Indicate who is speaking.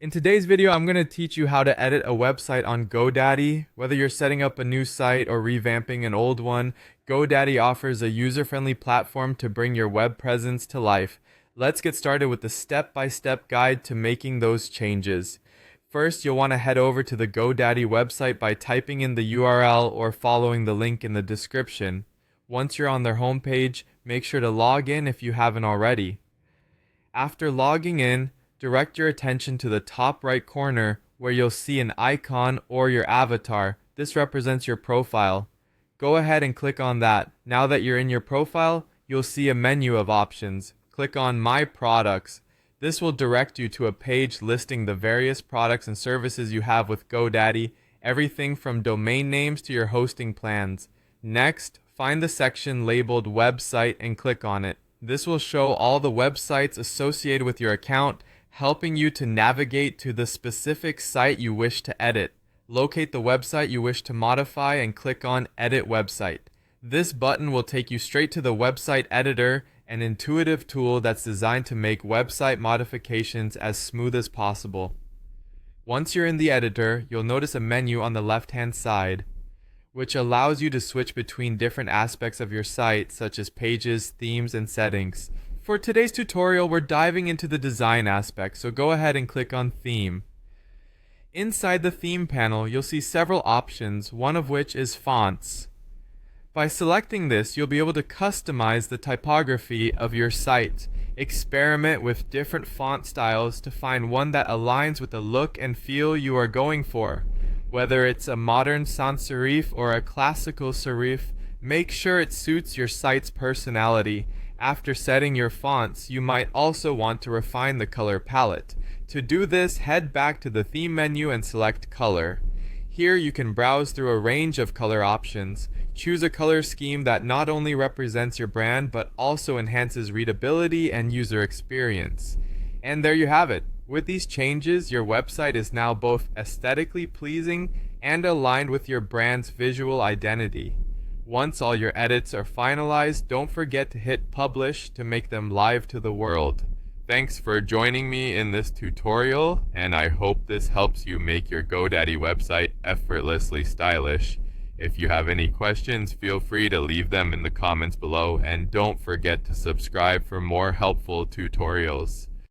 Speaker 1: In today's video, I'm going to teach you how to edit a website on GoDaddy. Whether you're setting up a new site or revamping an old one, GoDaddy offers a user-friendly platform to bring your web presence to life. Let's get started with the step-by-step guide to making those changes. First, you'll want to head over to the GoDaddy website by typing in the URL or following the link in the description. Once you're on their homepage, make sure to log in if you haven't already. After logging in, direct your attention to the top right corner where you'll see an icon or your avatar. This represents your profile. Go ahead and click on that. Now that you're in your profile, you'll see a menu of options. Click on My Products. This will direct you to a page listing the various products and services you have with GoDaddy, everything from domain names to your hosting plans. Next, find the section labeled Website and click on it. This will show all the websites associated with your account, helping you to navigate to the specific site you wish to edit. Locate the website you wish to modify and click on Edit Website. This button will take you straight to the website editor, an intuitive tool that's designed to make website modifications as smooth as possible. Once you're in the editor, you'll notice a menu on the left-hand side, which allows you to switch between different aspects of your site, such as pages, themes, and settings. For today's tutorial, we're diving into the design aspect, so go ahead and click on Theme. Inside the Theme panel, you'll see several options, one of which is Fonts. By selecting this, you'll be able to customize the typography of your site. Experiment with different font styles to find one that aligns with the look and feel you are going for. Whether it's a modern sans serif or a classical serif, make sure it suits your site's personality. After setting your fonts, you might also want to refine the color palette. To do this, head back to the theme menu and select Color. Here you can browse through a range of color options. Choose a color scheme that not only represents your brand, but also enhances readability and user experience. And there you have it. With these changes, your website is now both aesthetically pleasing and aligned with your brand's visual identity. Once all your edits are finalized, don't forget to hit publish to make them live to the world. Thanks for joining me in this tutorial, and I hope this helps you make your GoDaddy website effortlessly stylish. If you have any questions, feel free to leave them in the comments below, and don't forget to subscribe for more helpful tutorials.